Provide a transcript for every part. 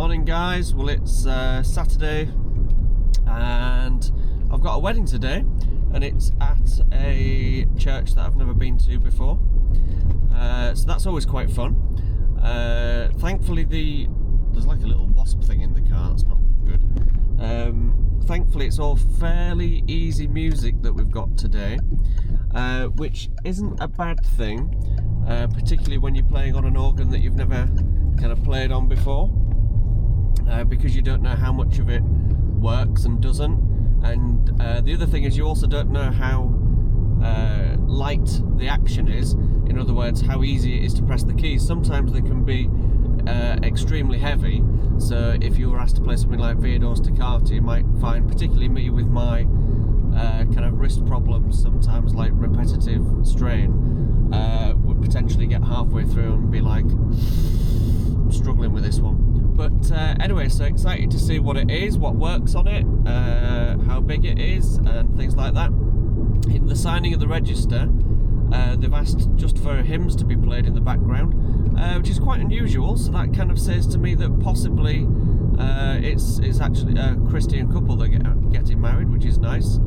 Morning guys, well it's Saturday and I've got a wedding today and it's at a church that I've never been to before, so that's always quite fun. Thankfully there's like a little wasp thing in the car, that's not good. Thankfully it's all fairly easy music that we've got today, which isn't a bad thing, particularly when you're playing on an organ that you've never kind of played on before, because you don't know how much of it works and doesn't, and the other thing is you also don't know how light the action is. In other words, how easy it is to press the keys. Sometimes they can be extremely heavy, so if you were asked to play something like Viador Staccato, you might find, particularly me with my kind of wrist problems, sometimes like repetitive strain, would potentially get halfway through and be like, I'm struggling with this one. But anyway, so excited to see what it is, what works on it, how big it is and things like that. In the signing of the register, they've asked just for hymns to be played in the background, which is quite unusual, so that kind of says to me that possibly it's actually a Christian couple that are getting married, which is nice,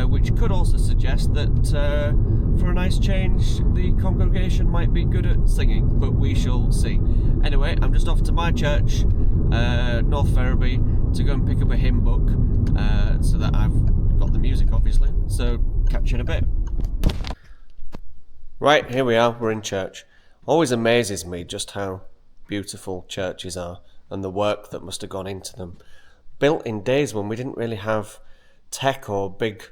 which could also suggest that for a nice change the congregation might be good at singing, but we shall see. Anyway, I'm just off to my church, North Ferriby, to go and pick up a hymn book, so that I've got the music obviously, so catch you in a bit. Right, here we are, we're in church. Always amazes me just how beautiful churches are and the work that must have gone into them. Built in days when we didn't really have tech or big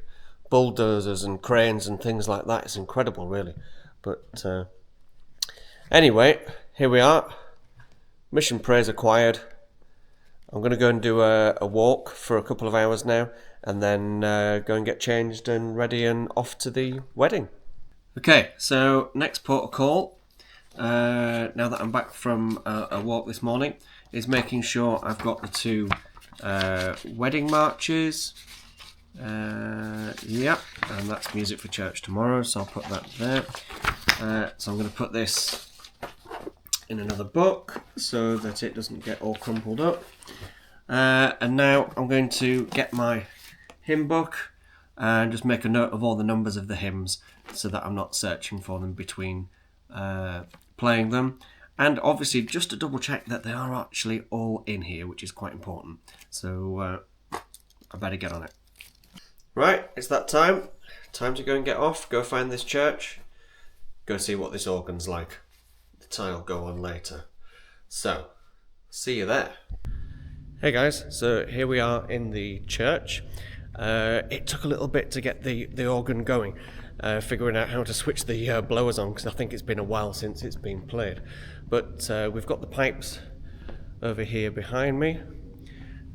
bulldozers and cranes and things like that. It's incredible, really. But anyway, here we are. Mission praise acquired. I'm going to go and do a walk for a couple of hours now, and then go and get changed and ready and off to the wedding. Okay, so next port of call, now that I'm back from a walk this morning, is making sure I've got the two wedding marches. Yeah, and that's music for church tomorrow, so I'll put that there. So I'm going to put this in another book so that it doesn't get all crumpled up. And now I'm going to get my hymn book and just make a note of all the numbers of the hymns so that I'm not searching for them between playing them. And obviously just to double check that they are actually all in here, which is quite important. So I better get on it. Right, it's that time. Time to go and get off, go find this church, go see what this organ's like. The tile go on later. So, see you there. Hey guys, so here we are in the church. It took a little bit to get the organ going, figuring out how to switch the blowers on, because I think it's been a while since it's been played. But we've got the pipes over here behind me,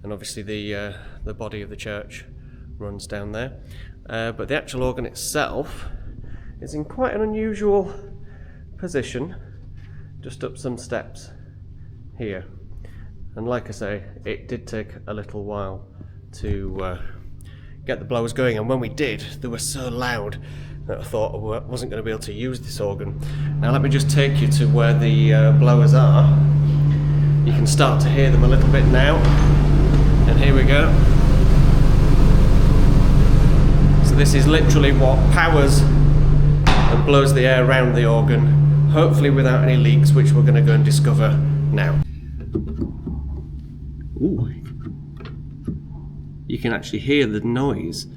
and obviously the body of the church runs down there. But the actual organ itself is in quite an unusual position, just up some steps here. And like I say, it did take a little while to get the blowers going, and when we did, they were so loud that I thought I wasn't going to be able to use this organ. Now let me just take you to where the blowers are. You can start to hear them a little bit now, and here we go. So this is literally what powers and blows the air around the organ, hopefully without any leaks, which we're going to go and discover now. Ooh. You can actually hear the noise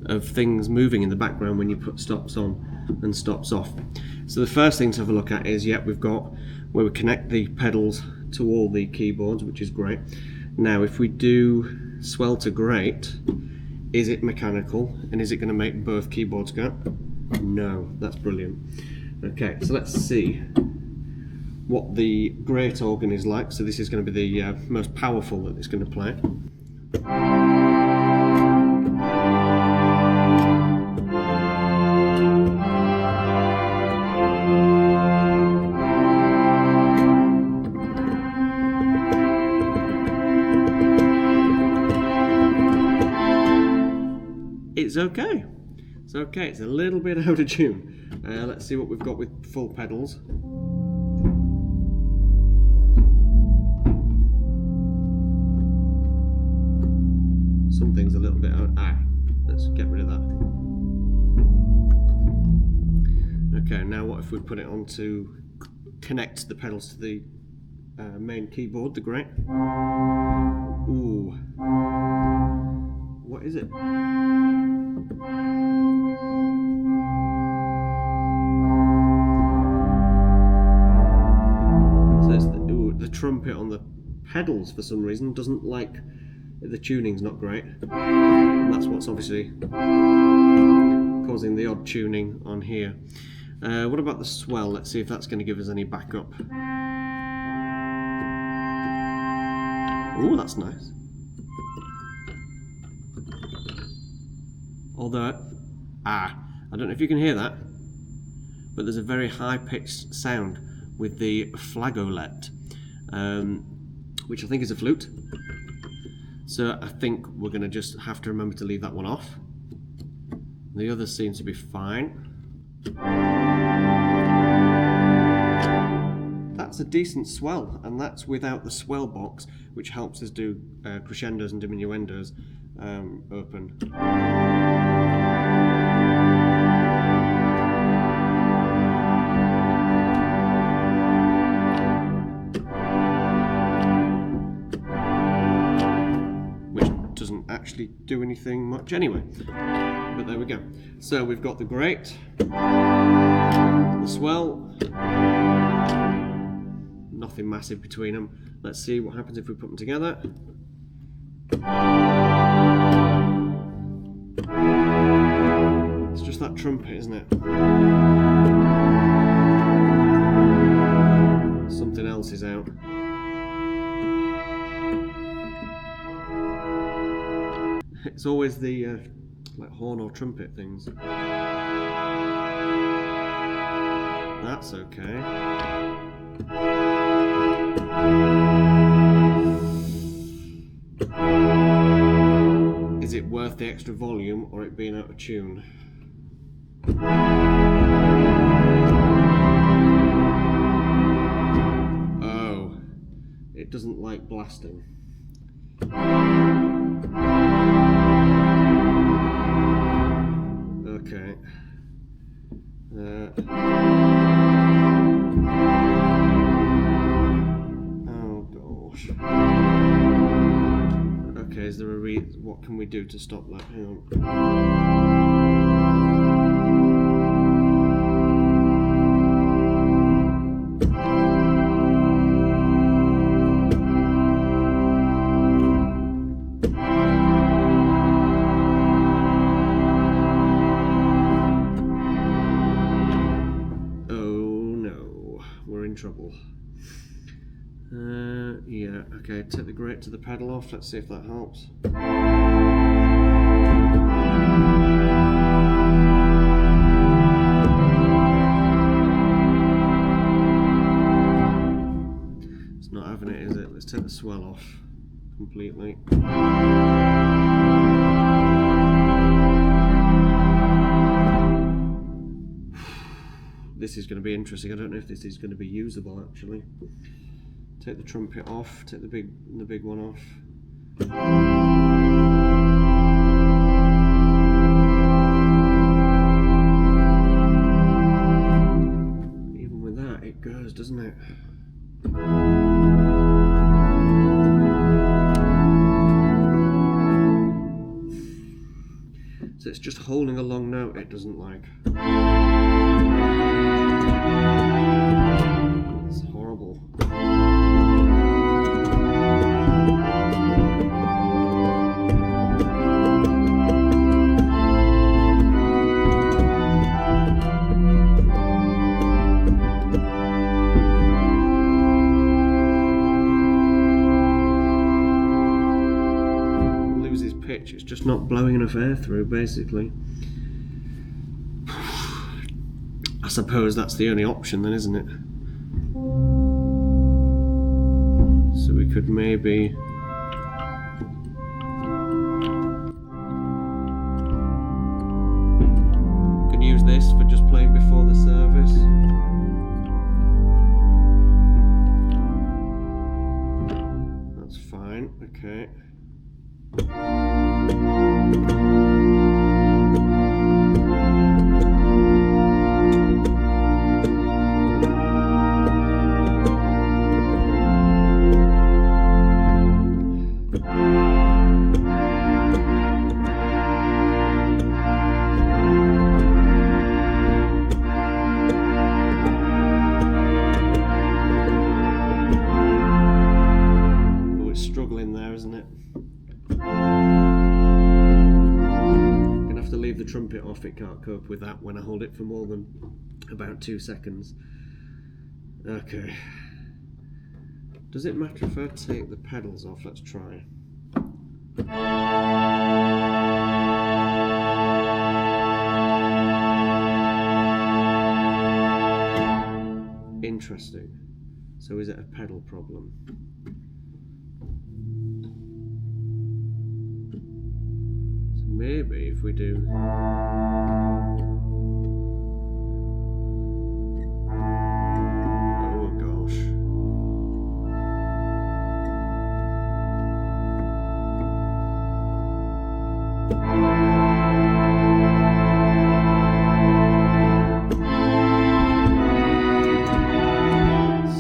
of things moving in the background when you put stops on and stops off. So the first thing to have a look at is, we've got where we connect the pedals to all the keyboards, which is great. Now if we do swell to great, is it mechanical and is it going to make both keyboards go? No, that's brilliant. Okay, so let's see what the great organ is like. So this is going to be the most powerful that it's going to play. It's okay. It's okay. It's a little bit out of tune. Let's see what we've got with full pedals. if we put it on to connect the pedals to the main keyboard, the Great. Ooh. What is it? So it's the trumpet on the pedals for some reason doesn't like, the tuning's not great. And that's what's obviously causing the odd tuning on here. What about the swell? Let's see if that's going to give us any backup. Oh, that's nice. Although, I don't know if you can hear that, but there's a very high-pitched sound with the flageolet, which I think is a flute. So I think we're going to just have to remember to leave that one off. The others seem to be fine. That's a decent swell, and that's without the swell box, which helps us do crescendos and diminuendos open. Which doesn't actually do anything much anyway. But there we go. So we've got the Great, the swell, nothing massive between them. Let's see what happens if we put them together. It's just that trumpet, isn't it? Something else is out. It's always the like horn or trumpet things. That's okay. Is it worth the extra volume or it being out of tune? Oh, it doesn't like blasting. Okay. Oh gosh. Okay, is there a what can we do to stop that? Hang on. Trouble. Yeah, okay, take the Great to the pedal off, let's see if that helps. It's not having it, is it? Let's take the swell off completely. This is going to be interesting. I don't know if this is going to be usable actually. Take the trumpet off, take the big one off. Even with that, it goes, doesn't it? So it's just holding a long note it doesn't like. It's horrible. Loses pitch, it's just not blowing enough air through, basically. I suppose that's the only option then, isn't it? So we could maybe can use this for just playing before the service. That's fine, okay. it. I'm gonna have to leave the trumpet off, it can't cope with that when I hold it for more than about 2 seconds. Okay. Does it matter if I take the pedals off? Let's try. Interesting. So is it a pedal problem? So maybe if we do... Oh gosh.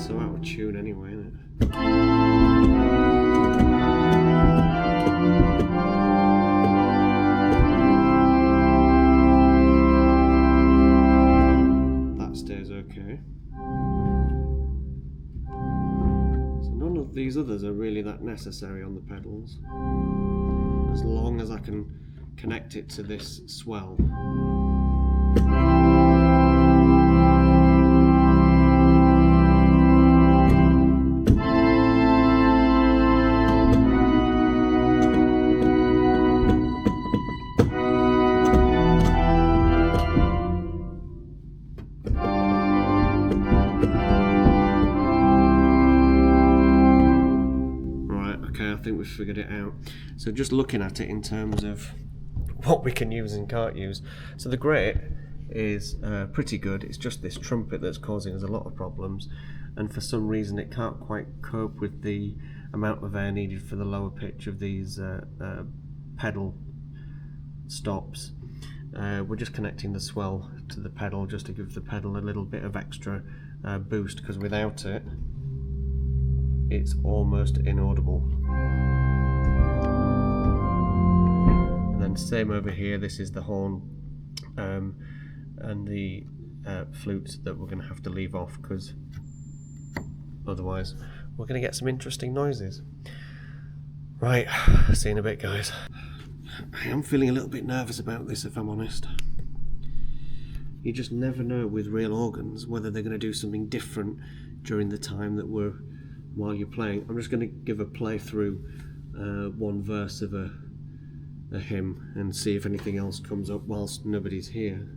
So out of tune anyway, isn't it? That stays okay. So none of these others are really that necessary on the pedals, as long as I can connect it to this swell. I think we've figured it out. So just looking at it in terms of what we can use and can't use. So the grate is pretty good. It's just this trumpet that's causing us a lot of problems, and for some reason it can't quite cope with the amount of air needed for the lower pitch of these pedal stops. We're just connecting the swell to the pedal just to give the pedal a little bit of extra boost, because without it it's almost inaudible. And then same over here, this is the horn and the flute that we're going to have to leave off, because otherwise we're going to get some interesting noises. Right, see you in a bit, guys. I am feeling a little bit nervous about this, if I'm honest. You just never know with real organs whether they're going to do something different during the time that while you're playing. I'm just going to give a play through one verse of a hymn and see if anything else comes up whilst nobody's here.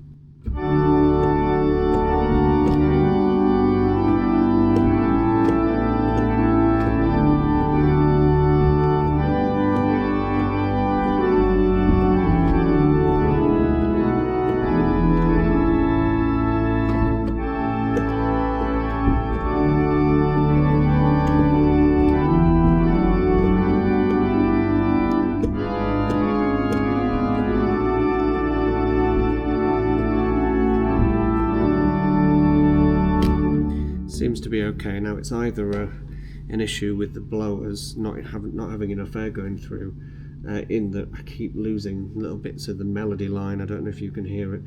Seems to be okay. Now it's either an issue with the blowers not having enough air going through, in that I keep losing little bits of the melody line. I don't know if you can hear it,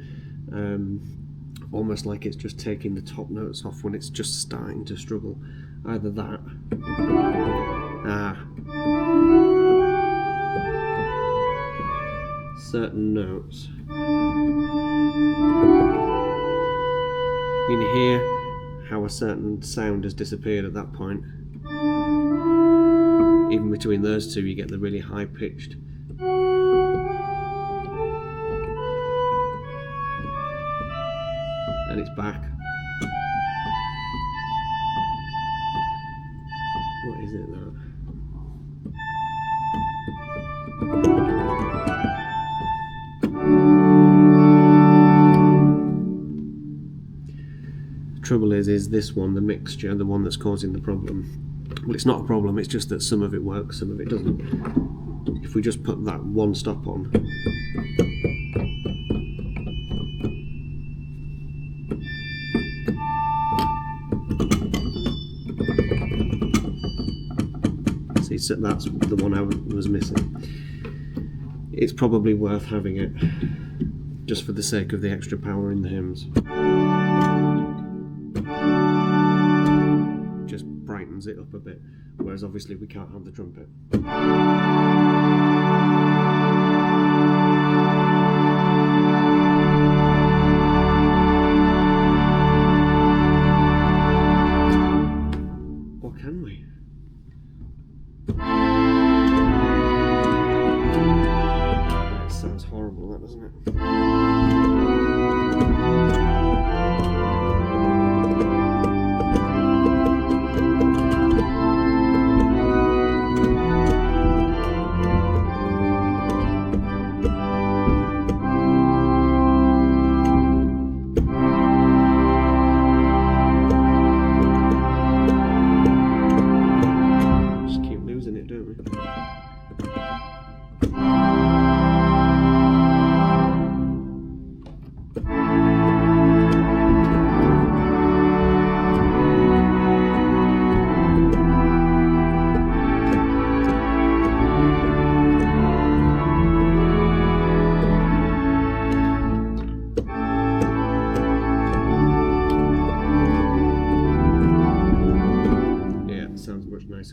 almost like it's just taking the top notes off when it's just starting to struggle. Either that, certain notes, you can hear how a certain sound has disappeared at that point. Even between those two you get the really high pitched. And it's back. What is it that? Trouble is this one, the mixture, the one that's causing the problem. Well, it's not a problem, it's just that some of it works, some of it doesn't. If we just put that one stop on, see, so that's the one I was missing. It's probably worth having it just for the sake of the extra power in the hymns. Just brightens it up a bit, whereas obviously we can't have the trumpet. Or can we? That sounds horrible, that, doesn't it?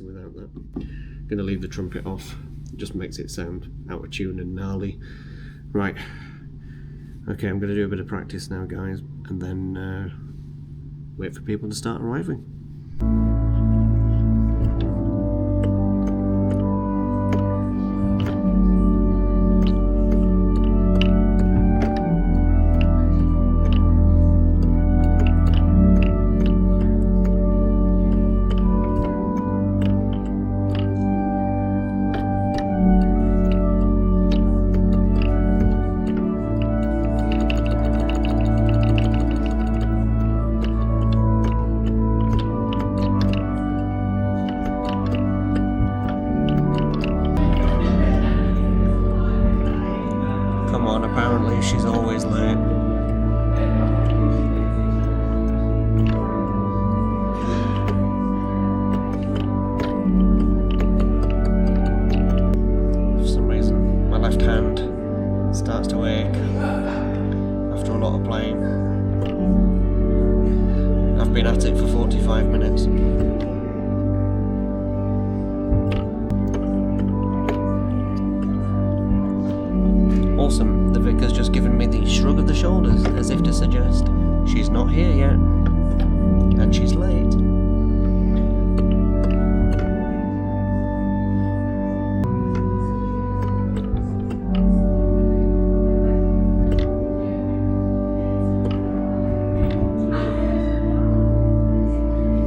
Without that, gonna leave the trumpet off. It just makes it sound out of tune and gnarly. Right, okay, I'm gonna do a bit of practice now, guys, and then wait for people to start arriving. Apparently she's always late. For some reason my left hand starts to ache after a lot of playing. I've been at it for 45 minutes. Awesome. The vicar's just given me the shrug of the shoulders as if to suggest she's not here yet and she's late.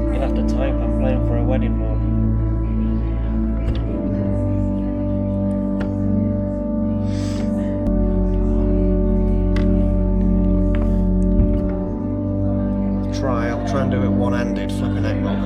You'll have to type, I'm playing for a wedding mode. I'll try and do it one-handed, flipping egg roll.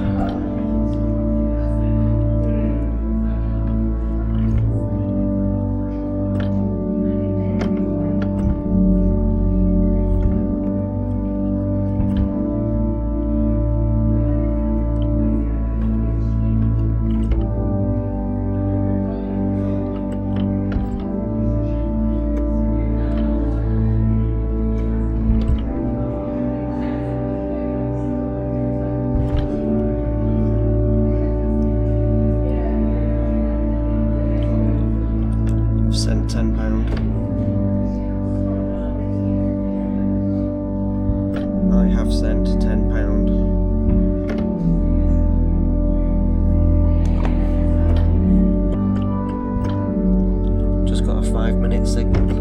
Sent £10. I have sent £10. Just got a 5-minute signal.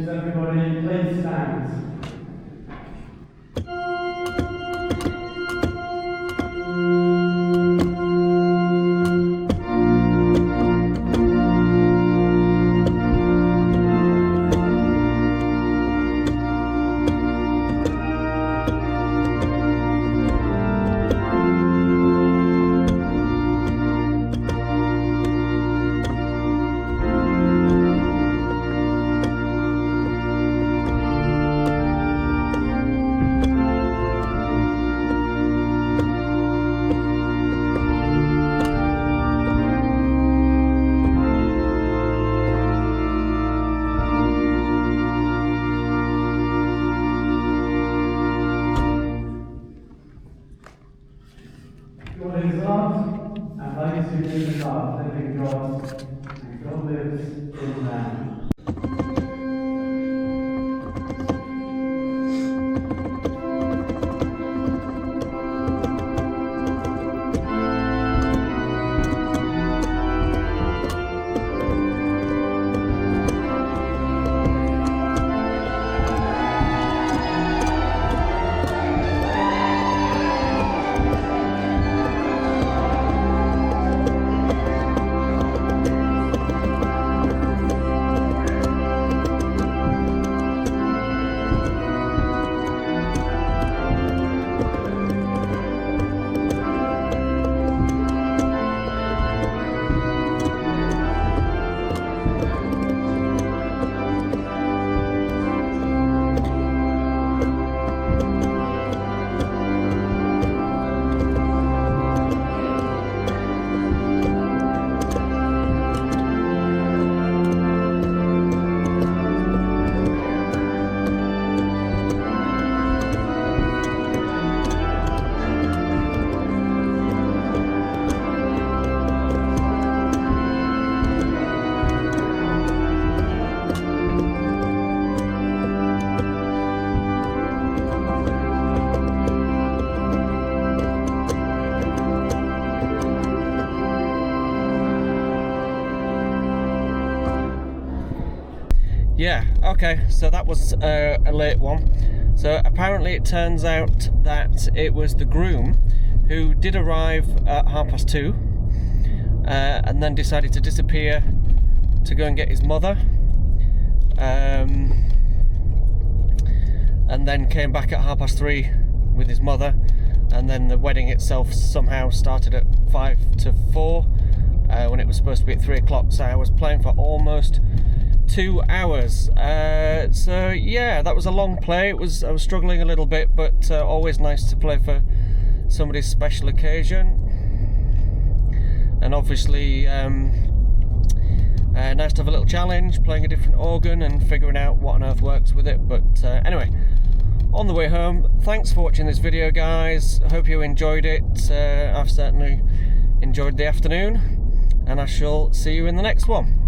Everybody, please stand. God, and God lives in them. Yeah, okay, so that was a late one. So apparently it turns out that it was the groom who did arrive at 2:30 and then decided to disappear to go and get his mother, and then came back at 3:30 with his mother, and then the wedding itself somehow started at 5 to 4 when it was supposed to be at 3 o'clock, so I was playing for almost 2 hours. So yeah, that was a long play. I was struggling a little bit, but always nice to play for somebody's special occasion, and obviously nice to have a little challenge playing a different organ and figuring out what on earth works with it. But anyway, on the way home, thanks for watching this video, guys. I hope you enjoyed it. I've certainly enjoyed the afternoon, and I shall see you in the next one.